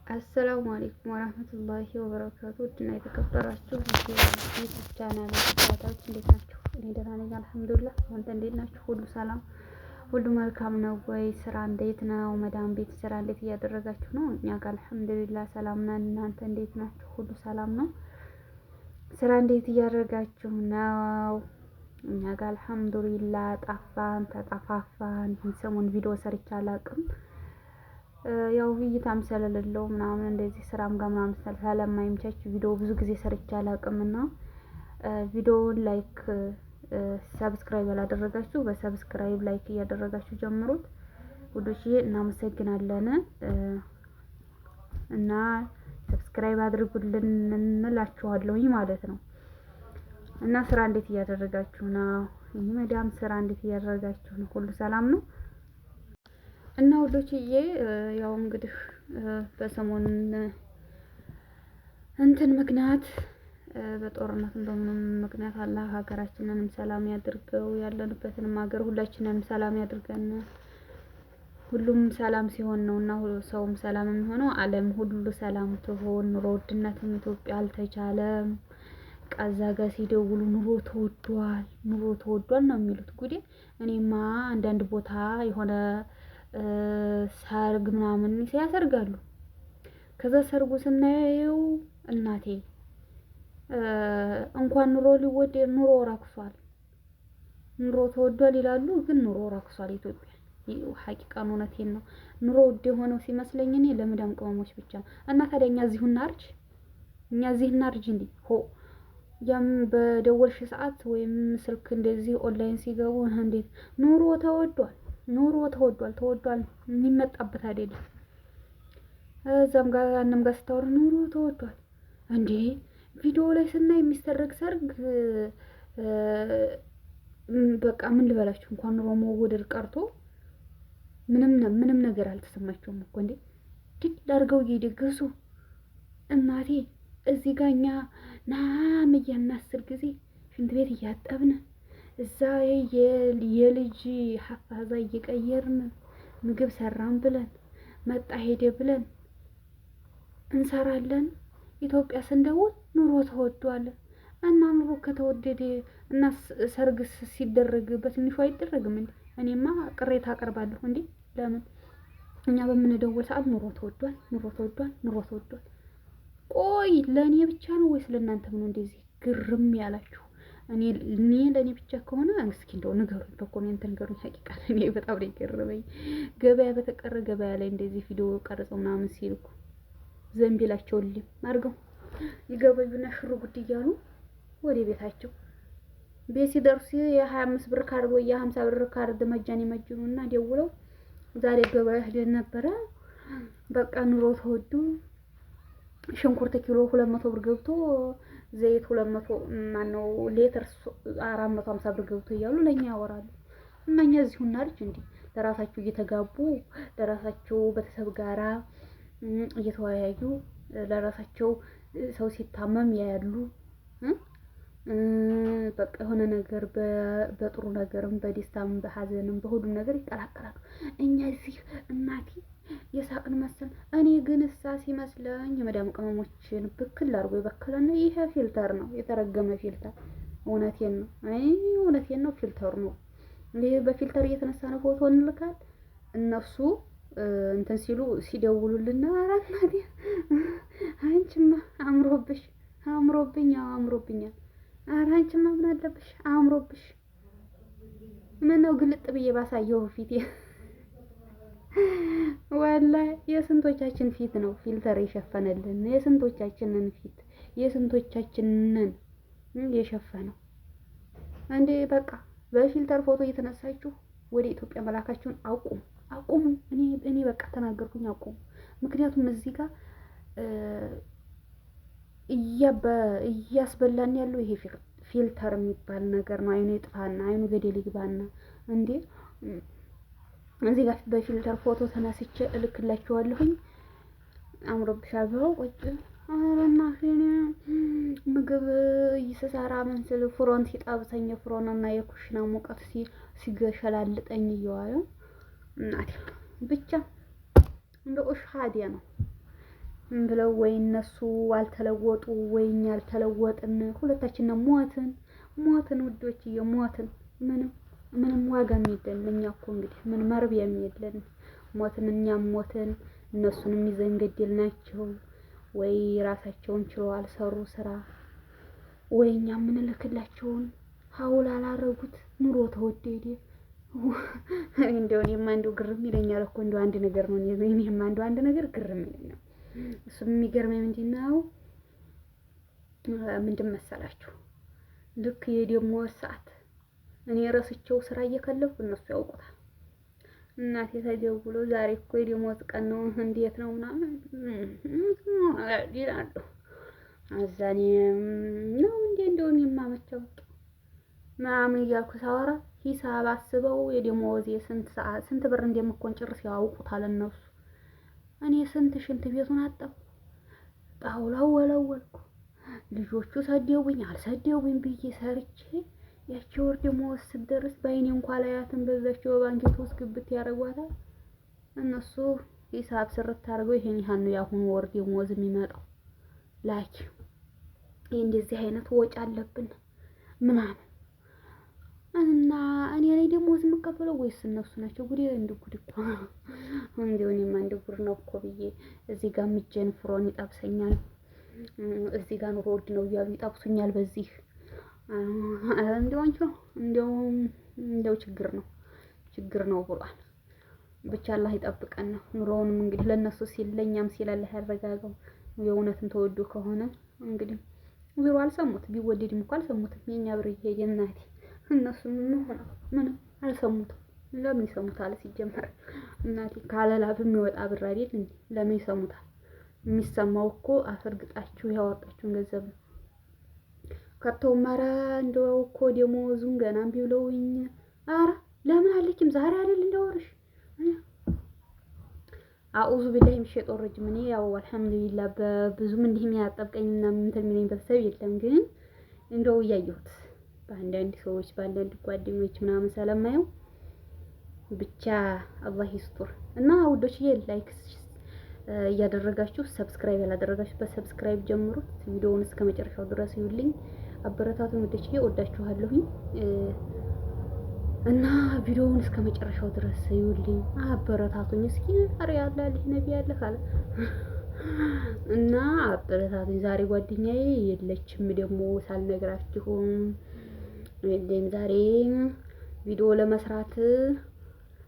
አሰላሙ አለይኩም ወራህመቱላሂ ወበረካቱ። ውድና የተከበራችሁ የዩቲዩብ ቻናል ተከታታዮች እንዴት ናችሁ? እኔ ደህና ነኝ አልሐምዱሊላህ። እናንተ እንዴት ናችሁ? ሁሉ ሰላም፣ ሁሉ መልካም ነው ወይ? ስራ እንዴት ነው? መዳም ቤት ስራ እንዴት እያደረጋችሁ ነው? እኛ ጋር አልሐምዱሊላህ ሰላም ነን። እናንተ እንዴት ናችሁ? ሁሉ ሰላም ነው? ስራ እንዴት እያደረጋችሁ ነው? እኛ ጋር አልሐምዱሊላህ ጠፋን፣ ተጠፋፋን። ሰሞኑን ቪዲዮ ሰርቼ አላውቅም። ያው እይታም ስለሌለው ምናምን እንደዚህ ስራም ጋር ምናምን ስለማይመቻች ቪዲዮ ብዙ ጊዜ ሰርቼ አላውቅም እና ቪዲዮውን ላይክ ሰብስክራይብ ያላደረጋችሁ በሰብስክራይብ ላይክ እያደረጋችሁ ጀምሩት ውዶችዬ፣ እናመሰግናለን እና ሰብስክራይብ አድርጉልን እንላችኋለሁኝ ማለት ነው። እና ስራ እንዴት እያደረጋችሁ ነው? ይህ መዳም ስራ እንዴት እያደረጋችሁ ነው? ሁሉ ሰላም ነው? እና ውዶችዬ ያው እንግዲህ በሰሞኑን እንትን ምክንያት በጦርነትም በምንም ምክንያት አላህ ሀገራችንንም ሰላም ያድርገው፣ ያለንበትንም ሀገር ሁላችንንም ሰላም ያድርገን። ሁሉም ሰላም ሲሆን ነው እና ሰውም ሰላም የሚሆነው። ዓለም ሁሉ ሰላም ትሆን። ኑሮ ውድነትም ኢትዮጵያ አልተቻለም። ቀዛ ጋር ሲደውሉ ኑሮ ተወዷል ነው የሚሉት። ጉዴ! እኔማ አንዳንድ ቦታ የሆነ ሰርግ ምናምን ሲያሰርጋሉ። ከዛ ሰርጉ ስናየው እናቴ እንኳን ኑሮ ሊወደድ ኑሮ ረክሷል፣ ኑሮ ተወዷል ይላሉ፣ ግን ኑሮ ረክሷል ኢትዮጵያ። ሀቂቃን እውነቴን ነው። ኑሮ ውድ የሆነው ሲመስለኝ እኔ ለመዳም ቅመሞች ብቻ እና ታዲያ እኛ እዚሁ እናርጅ እንዴ? ያም በደወልሽ ሰዓት ወይም ስልክ እንደዚህ ኦንላይን ሲገቡ እንዴት ኑሮ ተወዷል የሚመጣበት አይደለም። እዛም ጋር ያንም ጋር ስታወር ኑሮ ተወዷል እንዴ? ቪዲዮ ላይ ስናይ የሚሰረግ ሰርግ በቃ ምን ልበላችሁ፣ እንኳን ኑሮ መወደድ ቀርቶ ምንም ነገር አልተሰማቸውም እኮ እንዴ! ድል አድርገው እየደገሱ እናቴ እዚህ ጋር እኛ ናም እያናስር ጊዜ ሽንት ቤት እያጠብን እዛ የልጅ ሀፋዛ እየቀየርን ምግብ ሰራን ብለን መጣ ሄደ ብለን እንሰራለን። ኢትዮጵያ ስንደውል ኑሮ ተወዷል። እና ኑሮ ከተወደደ እና ሰርግ ሲደረግ በትንሹ አይደረግም እንዴ? እኔማ ቅሬታ አቀርባለሁ እንዴ! ለምን እኛ በምንደውል ሰዓት ኑሮ ተወዷል። ቆይ ለእኔ ብቻ ነው ወይስ ለእናንተም ነው እንደዚህ ግርም ያላችሁ? እኔ ለእኔ ብቻ ከሆነ እስኪ እንደው ንገሩኝ፣ በኮሜንት ንገሩኝ። ሀቂቃ እኔ በጣም ነው የገረመኝ። ገበያ ላይ እንደዚህ ቪዲዮ ቀርጸው ምናምን ሲልኩ ዘንቢላቸው ልም አድርገው ይገበዩና ሽሩ ጉድ እያሉ ወደ ቤታቸው ቤት ሲደርሱ የ25 ብር ካርድ ወይ የ50 ብር ካርድ መጃን ይመጅኑና ደውለው ዛሬ ገበያ ሄደን ነበረ፣ በቃ ኑሮ ተወዱ፣ ሽንኩርት ኪሎ 200 ብር ገብቶ ዘይት 200 ማነው ሌትር 450 ብር ገብቶ እያሉ ለኛ ያወራሉ። እና እኛ እዚሁ እናርጅ እንዴ? ለራሳቸው እየተጋቡ ለራሳቸው ቤተሰብ ጋራ እየተወያዩ ለራሳቸው ሰው ሲታመም ያያሉ። በቃ የሆነ ነገር በጥሩ ነገርም በደስታም በሀዘንም በሁሉም ነገር ይቀላቀላሉ። እኛ እዚህ እናቴ የሳቅን መሰል። እኔ ግን እሳ ሲመስለኝ የመዳም ቅመሞችን ብክል አድርጎ የበከለን ይሄ ፊልተር ነው፣ የተረገመ ፊልተር። እውነቴን ነው ፊልተር ነው። ይሄ በፊልተር እየተነሳ ነው ፎቶ እንልካል። እነሱ እንትን ሲሉ ሲደውሉልና አራናዲ አንቺማ አምሮብኛል። ኧረ አንቺማ ምን አለብሽ አምሮብሽ። ምነው ግልጥ ብዬ ባሳየው ፊቴ ወላሂ የስንቶቻችን ፊት ነው ፊልተር የሸፈነልን? የስንቶቻችንን የሸፈነው እንዴ? በቃ በፊልተር ፎቶ እየተነሳችሁ ወደ ኢትዮጵያ መላካችሁን አቁሙ። እኔ በቃ ተናገርኩኝ፣ አቁሙ። ምክንያቱም እዚህ ጋር እያስበላን ያለው ይሄ ፊልተር የሚባል ነገር ነው። አይኑ ይጥፋና አይኑ ገደል ይግባና እንዴ! እዚህ ጋር በፊልተር ፎቶ ተነስቼ እልክላችኋለሁኝ። አምሮብሻል ብለው ቁጭ አረና ምግብ ይሰሳራ መንስል ፍሮን ሲጣብሰኝ ፍሮንና የኩሽና ሙቀት ሲገሸላልጠኝ እየዋለ እናቴ ብቻ እንደ ኡሽሃዲያ ነው። ብለው ወይ እነሱ አልተለወጡ ወይ እኛ አልተለወጥን፣ ሁለታችንን ሞትን ውዶችዬ ሞትን። ምንም ዋጋም የለን እኛ እኮ እንግዲህ ምን መርቢያም የለን። ሞትን እኛም ሞትን፣ እነሱንም ይዘን ገደልናቸው። ወይ ራሳቸውን ችለው አልሰሩ ስራ፣ ወይ እኛ የምንልክላቸውን ሀውል አላረጉት። ኑሮ ተወደደ። እንደው እኔማ እንደው ግርም ይለኛል እኮ እንደው አንድ ነገር ነው። እኔማ እንደው አንድ ነገር ግርም ይለኛል። እሱም የሚገርመኝ ምንድን መሰላችሁ? ልክ የደሞዝ ሰዓት እኔ ረስቸው ስራ እየከለፉ እነሱ ያውቁታል። እናቴ ተደውሎ ዛሬ እኮ የደሞዝ ቀን ነው እንዴት ነው ምናምን ይላሉ። አዛኔ ነው እንዴ እንደውን የማመቸው ምናምን እያልኩ ሳወራ ሂሳብ አስበው የደሞዝ ስንት ብር እንደምኮን ጭርስ ያውቁታል እነሱ። እኔ ስንት ሽንት ቤቱን አጠብኩ፣ ጣውላው ወለወልኩ፣ ልጆቹ ሰደቡኝ አልሰደቡኝ ብዬ ሰርቼ ያቺ ወር ደሞዝ ስትደርስ በአይኔ እንኳን ላያትን በዛቸው በባንኬት ውስጥ ግብት ያደርጓታል። እነሱ ሂሳብ ስርት አድርገው ይሄን ያህል ነው የአሁኑ ወር ደሞዝ የሚመጣው ላኪ እንደዚህ አይነት ወጪ አለብን ምናምን እና እኔ ላይ ደሞዝ የምቀበለው ወይስ እነሱ ናቸው? ጉዴ እንደ ጉድ እኮ እንደው እኔማ እንደ ጉድ ነው እኮ ብዬ እዚህ ጋር ምጄን ፍሮን ይጠብሰኛል፣ እዚህ ጋር ኑሮ ውድ ነው እያሉ ይጠብሱኛል። በዚህ እንደው ችግር ነው ብሏል። ብቻ አላህ ይጠብቀን ነው። ኑሮውንም እንግዲህ ለነሱ ሲል ለኛም ሲል አላህ ያረጋጋው። የእውነትም ተወዶ ከሆነ እንግዲህ ዙሮ አልሰሙት ቢወደድም እኮ አልሰሙትም። የኛ ብር ይሄድ እናቴ እነሱ ምንም አልሰሙትም። ለምን ይሰሙታል? ሲጀመር እናቴ ካለላብ የሚወጣ ብር አይደል እንዴ? ለምን ይሰሙታል? የሚሰማው እኮ አፈርግጣችሁ ያወጣችሁን ገንዘብ ነው። ከተውም ኧረ እንደው እኮ ደሞዙን ገና እምቢ ብለውኝ ኧረ ለምን አለችም ዛሬ አይደል እንደወርሽ አኡዙ ቢላሂ ሚሸጦር ረጅም። እኔ ያው አልሐምዱሊላህ በብዙም እንዲህ የሚያጣብቀኝና እንትን የሚለኝ ቤተሰብ የለም። ግን እንደው እያየሁት በአንዳንድ ሰዎች በአንዳንድ ጓደኞች ምናምን ስለማየው ብቻ አላህ ይስጥር እና ውዶችዬ ላይክ እያደረጋችሁ ሰብስክራይብ ያላደረጋችሁ በሰብስክራይብ ጀምሩት። ቪዲዮውን እስከ መጨረሻው ድረስ ይዩልኝ፣ አበረታቱኝ ውዶችዬ፣ ወዳችኋለሁኝ እና ቪዲዮውን እስከ መጨረሻው ድረስ ይዩልኝ፣ አበረታቱኝ። እስኪ ዛሬ ያለ ነብይ ያለ ካለ እና አበረታቱኝ። ዛሬ ጓደኛዬ የለችም ደግሞ ሳልነግራችሁም ዛሬ ቪዲዮ ለመስራት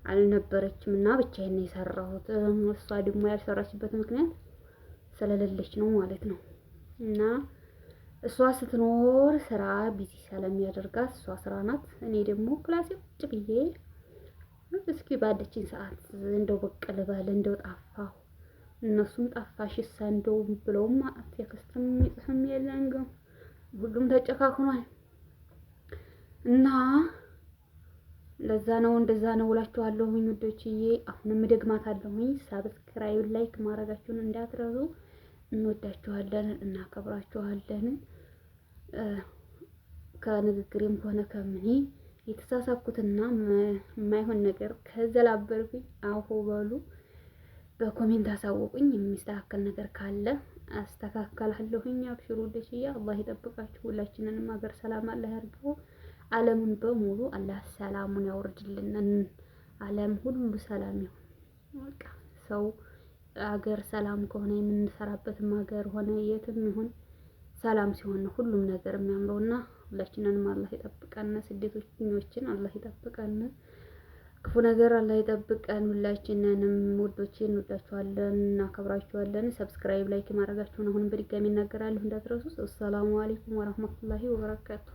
አልነበረችም እና ብቻዬን ነው የሰራሁት። እሷ ደግሞ ያልሰራችበት ምክንያት ስለሌለች ነው ማለት ነው። እና እሷ ስትኖር ስራ ቢዚ ስለሚያደርጋት እሷ ስራ ናት። እኔ ደግሞ ክላሴ ቁጭ ብዬ እስኪ ባለችኝ ሰዓት እንደው በቅ ልበል እንደው ጠፋሁ እነሱም ጠፋሽሳ እንደው ብለውም ቴክስትም ይጽፍም የለም ግን ሁሉም ተጨካክኗል። እና ለዛ ነው እንደዛ ነው እላችኋለሁኝ ውዶችዬ። አሁንም ደግማታለሁኝ። ሰብስክራይብ ላይክ ማድረጋችሁን እንዳትረሱ። እንወዳችኋለን፣ እናከብራችኋለን። ከንግግሬም ሆነ ከምኔ የተሳሳኩትና የማይሆን ነገር ከዘላበርኩኝ አውፎ በሉ በኮሜንት አሳውቁኝ። የሚስተካከል ነገር ካለ አስተካክላለሁኝ። አብሽሩ ውዶችዬ። አላህ ይጠብቃችሁ። ሁላችንንም ሀገር ሰላም አላህ ያርገው። ዓለምን በሙሉ አላህ ሰላሙን ያወርድልን። ዓለም ሁሉ ሰላም ይሁን። በቃ ሰው አገር ሰላም ከሆነ የምንሰራበትም ሀገር ሆነ የትም ይሁን ሰላም ሲሆን ነው ሁሉም ነገር የሚያምረውና ሁላችንንም አላህ ይጠብቀን። ስደተኞችን አላህ ይጠብቀን። ክፉ ነገር አላህ ይጠብቀን። ሁላችንንም ውዶቼን እንወዳችኋለን፣ እናከብራችኋለን። ሰብስክራይብ ላይክ ማድረጋችሁን አሁንም በድጋሚ እናገራለሁ እንዳትረሱ። ሰላሙ አለይኩም ወራህመቱላሂ ወበረካቱ።